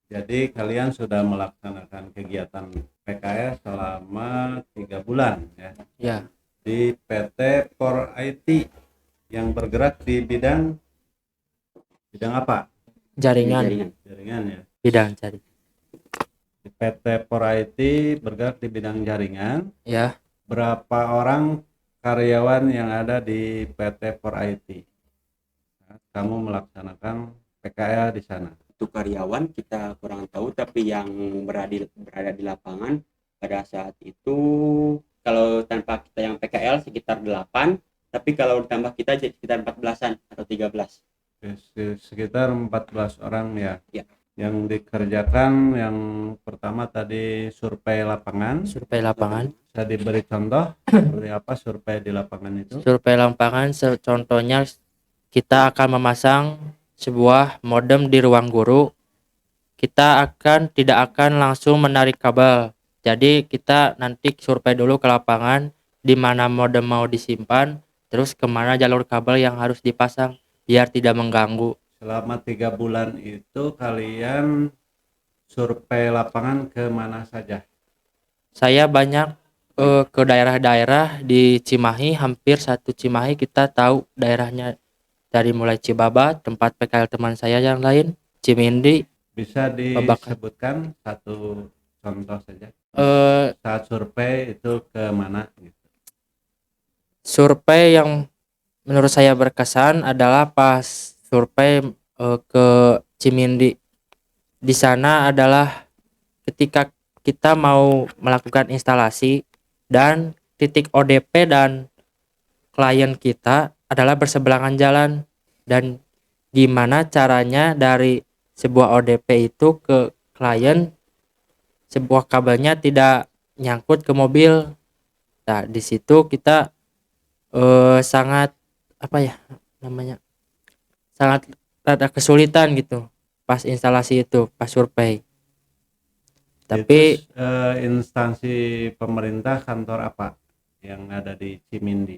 Jadi kalian sudah melaksanakan kegiatan PKL selama 3 bulan ya Ya, di PT Por IT yang bergerak di bidang apa? jaringan, Jaringan ya. bidang jaringan. Di PT Por IT bergerak di bidang jaringan. Ya, Berapa orang karyawan yang ada di PT Por IT? Kamu melaksanakan PKL di sana. Untuk karyawan kita kurang tahu, tapi yang berada di lapangan pada saat itu kalau tanpa kita yang PKL sekitar 8, tapi kalau ditambah kita sekitar 14-an atau 13. Sekitar 14 orang ya. Ya. Yang dikerjakan yang pertama tadi survei lapangan. survei lapangan. Bisa diberi contoh seperti apa survei di lapangan itu? Survei lapangan contohnya kita akan memasang sebuah modem di ruang guru. Kita tidak akan langsung menarik kabel. Jadi kita nanti survei dulu ke lapangan di mana modem mau disimpan, terus kemana jalur kabel yang harus dipasang biar tidak mengganggu. Selama 3 bulan itu kalian survei lapangan ke mana saja? Saya banyak ke daerah-daerah di Cimahi, hampir satu Cimahi kita tahu daerahnya, dari mulai Cibabat, tempat PKL teman saya yang lain, Cimindi, Bisa Babakan. disebutkan satu contoh saja. Eh, Saat survei itu ke mana gitu? Survei yang menurut saya berkesan adalah pas survei ke Cimindi. Di sana adalah ketika kita mau melakukan instalasi dan titik ODP dan klien kita adalah berseberangan jalan, dan gimana caranya dari sebuah ODP itu ke klien sebuah kabelnya tidak nyangkut ke mobil. Nah, di situ kita sangat apa ya namanya? Sangat ada kesulitan gitu pas instalasi itu, pas survei. Tapi Itu instansi pemerintah kantor apa yang ada di Cimindi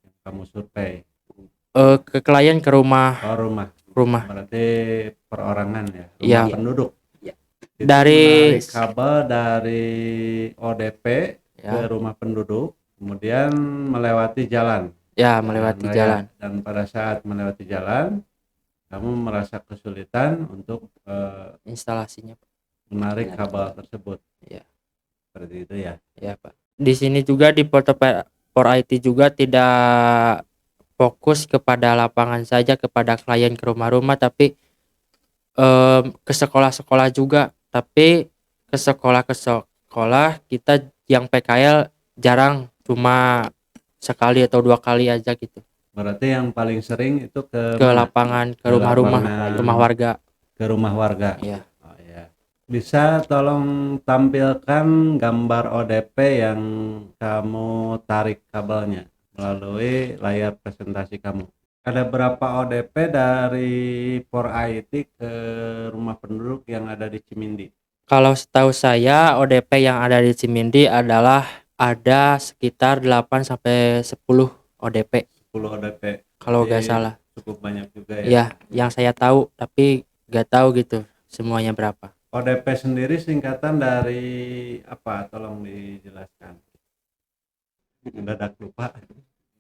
yang kamu survei? ke klien ke rumah Oh, rumah. rumah Berarti perorangan ya, ya, rumah penduduk. Ya. Itu dari menarik kabel dari ODP ke ya rumah penduduk, kemudian melewati jalan melewati raya. jalan. Dan pada saat melewati jalan, kamu merasa kesulitan untuk Instalasinya, menarik kabel tersebut. ya. Seperti itu ya. Ya, Pak. Di sini juga di Por IT juga tidak fokus kepada lapangan saja, kepada klien ke rumah-rumah, tapi ke sekolah-sekolah juga. Tapi ke sekolah kita yang PKL jarang, cuma sekali atau 2 kali aja gitu. Berarti yang paling sering itu ke Ke mana? lapangan, ke Ke rumah-rumah, lapangan. rumah warga. Ke rumah warga. Ya. Oh ya. Bisa tolong tampilkan gambar ODP yang kamu tarik kabelnya melalui layar presentasi kamu. Ada berapa ODP dari Por IT ke rumah penduduk yang ada di Cimindi? Kalau setahu saya ODP yang ada di Cimindi adalah ada sekitar 8 sampai 10 ODP 10 ODP. kalau Jadi nggak salah. cukup banyak juga ya. Ya, yang saya tahu, tapi nggak tahu gitu semuanya berapa. ODP sendiri singkatan dari apa? Tolong dijelaskan. Mendadak lupa.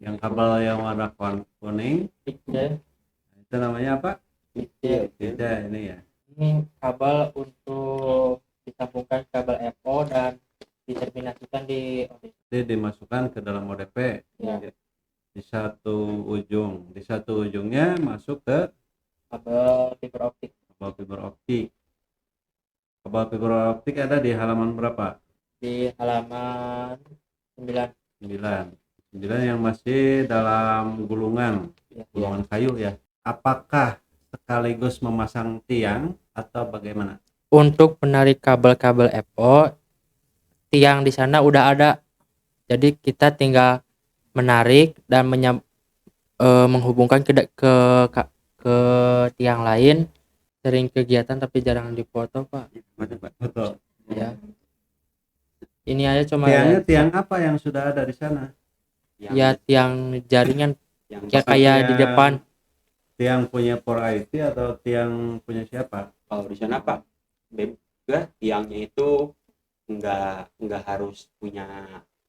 Yang kabel yang warna kuning itu namanya apa? Tidak, ini ya. Ini kabel untuk disambungkan kabel FO dan diterminasikan di ODP. Jadi dimasukkan ke dalam ODP. Ya. Di satu ujungnya masuk ke Kabel fiber optik. kabel fiber optik. Kabel fiber optik ada di halaman berapa? Di halaman 9. 9 yang masih dalam gulungan kayu ya. Apakah sekaligus memasang tiang atau bagaimana? Untuk menarik kabel-kabel FO, tiang di sana udah ada. Jadi kita tinggal menarik dan menghubungkan ke tiang lain. Sering kegiatan tapi jarang dipoto, Pak. Betul. Ya. Ini aja cuma Tiangnya tiang apa yang sudah ada di sana? ya tiang jaringan yang kayak di depan. Tiang punya Por IT atau tiang punya siapa? Kalau di sana Pak, bebas tiangnya itu nggak harus punya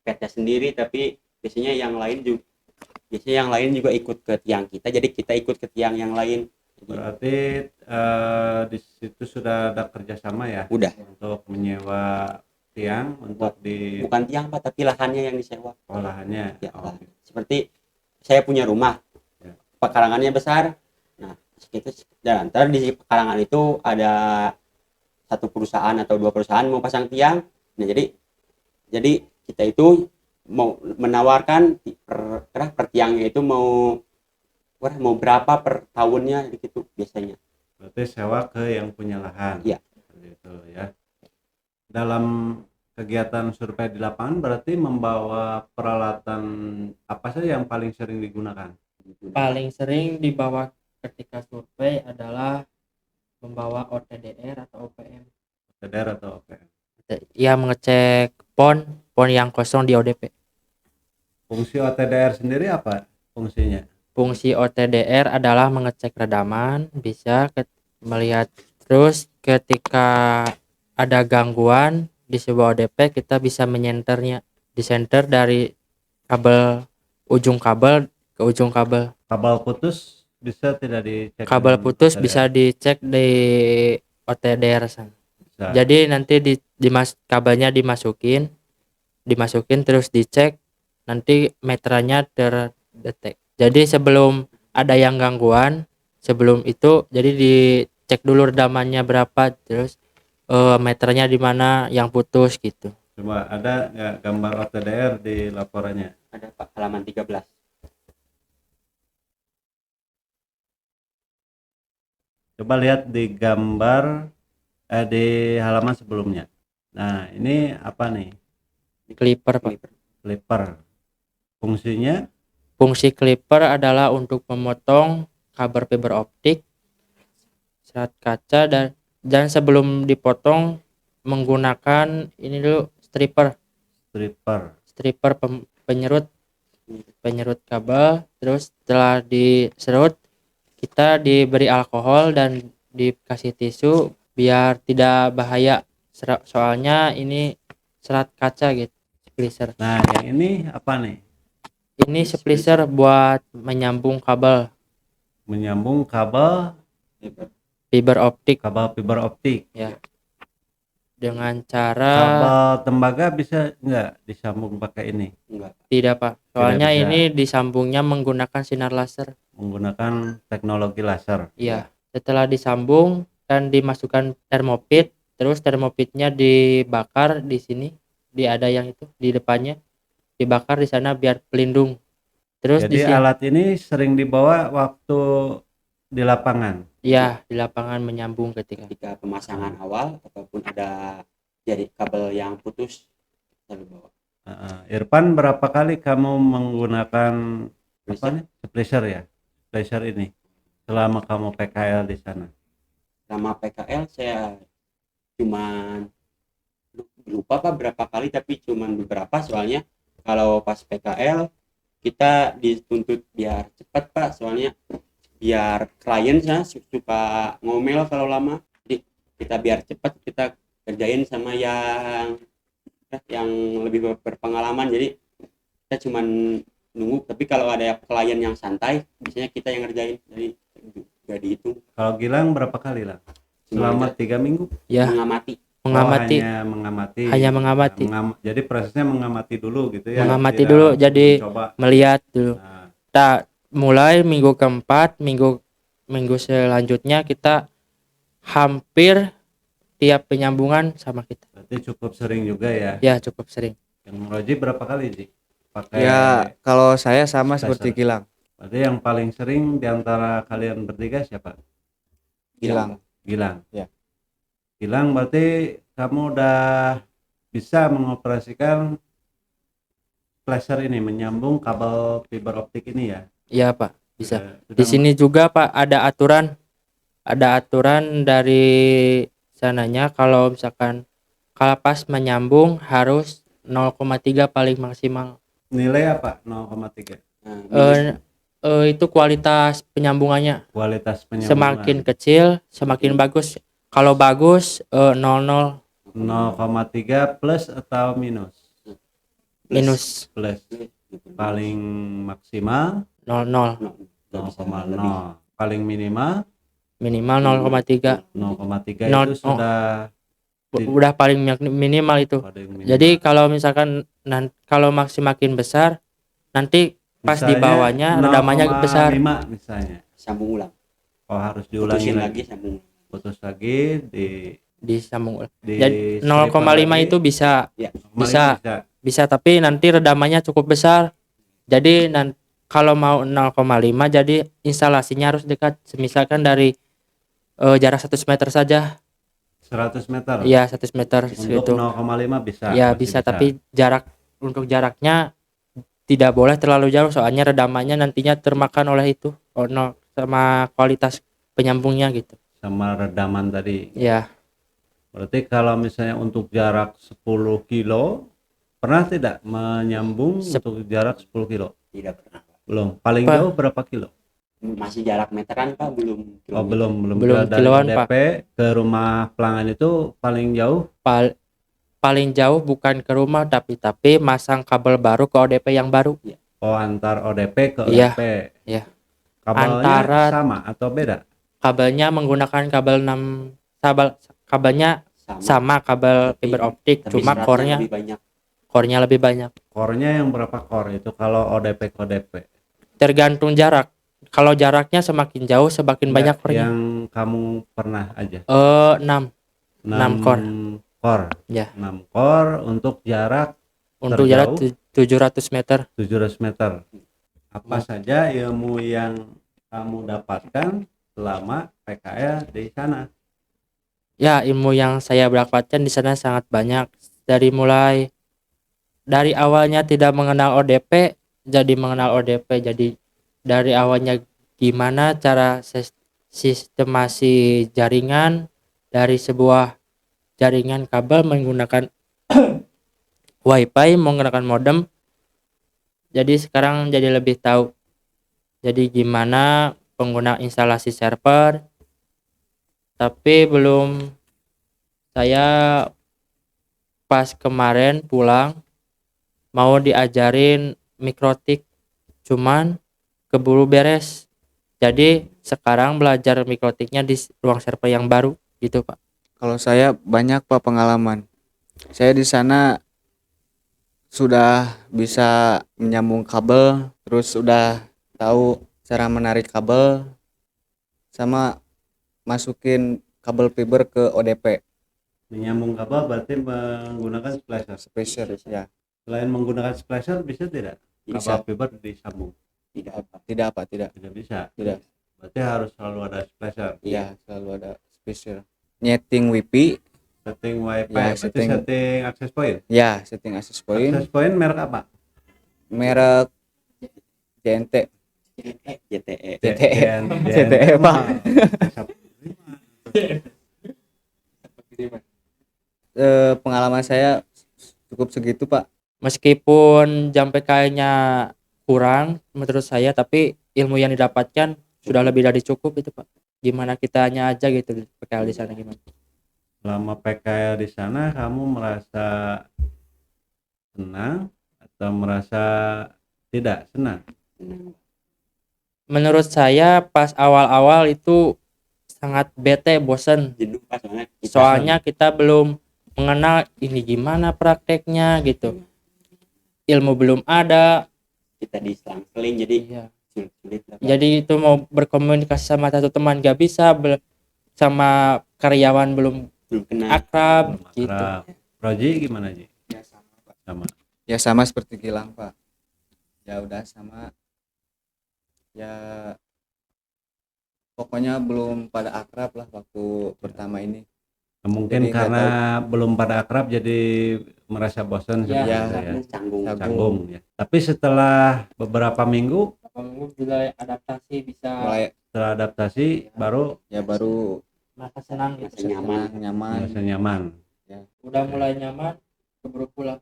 petnya sendiri, tapi biasanya yang lain juga ikut ke tiang kita, jadi kita ikut ke tiang yang lain. Jadi, Berarti di situ sudah ada kerjasama ya udah untuk menyewa tiang untuk di bukan tiang Pak, tapi lahannya yang disewa. olahannya. Ya, Oh, seperti saya punya rumah, Ya. pekarangannya besar. Nah, segitu, dan ntar di pekarangan itu ada satu perusahaan atau dua perusahaan mau pasang tiang. Nah, jadi kita itu mau menawarkan per tiangnya itu mau berapa per tahunnya gitu biasanya. berarti sewa ke yang punya lahan. Iya. Seperti itu ya. Dalam kegiatan survei di lapangan berarti membawa peralatan apa saja yang paling sering digunakan? Paling sering dibawa ketika survei adalah membawa OTDR atau OPM. TDR atau OPM? Ya, mengecek pon yang kosong di ODP. Fungsi OTDR sendiri apa fungsinya? Fungsi OTDR adalah mengecek redaman, bisa melihat, terus ketika ada gangguan di sebuah ODP kita bisa menyenternya, disenter dari ujung kabel ke ujung kabel. Kabel putus bisa tidak dicek? Kabel dengan putus OTDR? bisa dicek di OTDR sana. Bisa. Jadi nanti kabelnya dimasukin terus dicek, nanti meteranya terdetek. Jadi sebelum ada yang gangguan, sebelum itu jadi dicek dulu redamannya berapa, terus meternya di mana yang putus gitu. Coba ada nggak gambar OTDR di laporannya? Ada Pak, halaman 13. Coba lihat di gambar di halaman sebelumnya. Nah, ini apa nih? Clipper, Pak. Clipper. Fungsinya Fungsi clipper adalah untuk memotong kabel fiber optik, serat kaca, dan sebelum dipotong menggunakan ini dulu stripper penyerut kabel. Terus setelah diserut kita diberi alkohol dan dikasih tisu biar tidak bahaya, soalnya ini serat kaca gitu, splicer. Nah, yang ini apa nih? Ini splicer buat menyambung kabel Menyambung kabel fiber optik fiber optik. ya, dengan cara Kabel tembaga bisa nggak disambung pakai ini? Enggak. tidak, Pak, soalnya bisa. ini disambungnya menggunakan sinar laser. Menggunakan teknologi laser. Iya, setelah disambung dan dimasukkan termopit, terus termopitnya dibakar di sini, ada yang itu di depannya, dibakar di sana biar pelindung. Terus Jadi alat ini sering dibawa waktu di lapangan. Iya, di lapangan menyambung ketika Pemasangan awal ataupun ada jadi kabel yang putus selalu bawa. Irfan, berapa kali kamu menggunakan apa nih? Splicer ya? Splicer ini selama kamu PKL di sana? Selama PKL saya cuman lupa Pak berapa kali, tapi cuman beberapa, soalnya kalau pas PKL kita dituntut biar cepat Pak, soalnya biar klien saya suka ngomel kalau lama, jadi kita biar cepat kita kerjain sama yang lebih berpengalaman, jadi kita cuman nunggu. Tapi kalau ada klien yang santai biasanya kita yang ngerjain, jadi gak dihitung. Kalau Gilang berapa kali lah? Selama 3 minggu? ya, Mengamati. Hanya mengamati. Jadi prosesnya mengamati dulu gitu ya. Mengamati dulu, jadi mencoba. melihat dulu. Nah, mulai minggu keempat, minggu selanjutnya kita hampir tiap penyambungan sama kita. Berarti cukup sering juga ya? Ya, cukup sering. Yang Roji berapa kali sih pakai? Ya, kalau saya sama splicer. seperti Gilang. Berarti yang paling sering diantara kalian bertiga siapa? Gilang. Ya. Ya. Gilang, berarti kamu udah bisa mengoperasikan splicer ini, menyambung kabel fiber optik ini ya? Iya, Pak, bisa. Sudah Di sini juga Pak ada aturan dari sananya, kalau misalkan pas menyambung harus 0,3 paling maksimal. Nilai apa 0,3? Itu kualitas penyambungannya. Kualitas penyambungan. Semakin kecil semakin bagus. Kalau bagus 00 0,3 plus atau minus? minus Plus. Paling maksimal 00 Nggak bisa 0,0. lebih. Paling minimal minimal 0,3. 0,3 Nol- itu sudah Udah paling minimal itu. paling minimal. Jadi kalau misalkan kalau makin besar nanti pas di Misalnya bawahnya redamannya besar. 0,5 misalnya. Sambung ulang. Oh, harus diulangi Putusin lagi. lagi sambung. Putus lagi Disambung. di Jadi stripper 0,5 lagi. itu bisa Bisa. bisa tapi nanti redamannya cukup besar. Jadi kalau mau 0,5 jadi instalasinya harus dekat. Misalkan dari jarak 100 meter saja. 100 meter. Iya 100 meter Untuk segitu. 0,5 bisa. Ya masih bisa tapi untuk jaraknya tidak boleh terlalu jauh soalnya redamannya nantinya termakan oleh itu sama kualitas penyambungnya gitu. sama redaman tadi. Ya Berarti kalau misalnya untuk jarak 10 kilo, pernah tidak menyambung untuk jarak 10 kilo? Tidak pernah. Belum. Paling Pak. jauh berapa kilo? Masih jarak meteran Pak, belum Oh, belum. Belum Dari kiloan, ODP ke rumah pelanggan itu paling jauh paling jauh bukan ke rumah tapi masang kabel baru ke ODP yang baru. Oh, antar ODP ke Iya, ODP. iya. Kabelnya sama atau beda? Kabelnya menggunakan kabelnya sama kabel Tapi- fiber optik tapi cuma seratnya core-nya lebih banyak. lebih banyak. Core-nya yang berapa core itu kalau ODP ke ODP? Tergantung jarak. Kalau jaraknya semakin jauh semakin banyak core-nya. Yang kamu pernah aja? 6 6 core. Core. Ya. 6 core untuk jarak Untuk jarak 700 meter. 700 meter. Apa saja ilmu yang kamu dapatkan selama PKL di sana? Ya, ilmu yang saya dapatkan di sana sangat banyak. Dari awalnya tidak mengenal ODP, jadi mengenal ODP. Jadi dari awalnya gimana cara sistemasi jaringan dari sebuah jaringan kabel menggunakan WiFi menggunakan modem. Jadi sekarang jadi lebih tahu. Jadi gimana pengguna instalasi server. Tapi belum saya pas kemarin pulang mau diajarin mikrotik cuman keburu beres. Jadi sekarang belajar mikrotiknya di ruang server yang baru gitu, Pak. Kalau saya banyak Pak pengalaman. Saya di sana sudah bisa menyambung kabel, terus sudah tahu cara menarik kabel sama masukin kabel fiber ke ODP Menyambung kabel berarti menggunakan splicer. spacer ya. Selain menggunakan splicer bisa tidak? Bisa. Kabel fiber disambung? Tidak apa. Tidak. Tidak bisa. Tidak. Berarti harus selalu ada splicer. Iya, selalu ada spacer. Nyeting WiFi, Setting wifi, Ya, berarti setting. setting access point. ya, setting access point, Access point merek apa? merek JNT. JTE. JTE, Pak. Pengalaman saya cukup segitu Pak. Meskipun jam PKL-nya kurang menurut saya tapi ilmu yang didapatkan sudah lebih dari cukup itu, Pak. Gimana kitanya aja gitu PKL di sana gimana? Selama PKL di sana kamu merasa senang atau merasa tidak senang? Menurut saya pas awal-awal itu sangat bete, bosen. Jenuh Pak Soalnya kita belum mengenal ini gimana prakteknya gitu. Ilmu belum ada. kita diselang-seling jadi Iya. sulit lah Pak. Jadi itu mau berkomunikasi sama satu teman gak bisa, sama karyawan belum belum kenal. akrab gitu. Akrab. Roji gimana Ji? Ya sama Pak. Sama. Ya sama seperti Gilang Pak. Ya udah sama. Ya pokoknya belum pada akrab lah waktu pertama ini. Mungkin Jadi nggak karena belum pada akrab jadi merasa bosan Ya, seperti itu ya. Karena canggung. Canggung ya. Tapi setelah beberapa minggu Kamu juga adaptasi bisa Mulai setelah adaptasi baru baru merasa senang gitu. Merasa nyaman. nyaman. merasa nyaman. Udah mulai nyaman, keburu pulang.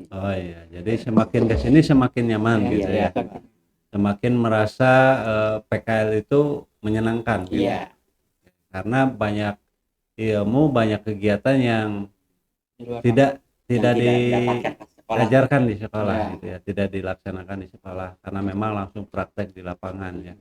Oh iya, jadi semakin ke sini semakin nyaman gitu Iya, ya. Semakin merasa PKL itu menyenangkan gitu. Iya. Karena banyak ilmu, banyak kegiatan yang Di luar tidak yang tidak didapatkan pas sekolah. diajarkan di sekolah Ya. gitu ya, tidak dilaksanakan di sekolah karena memang langsung praktek di lapangan ya.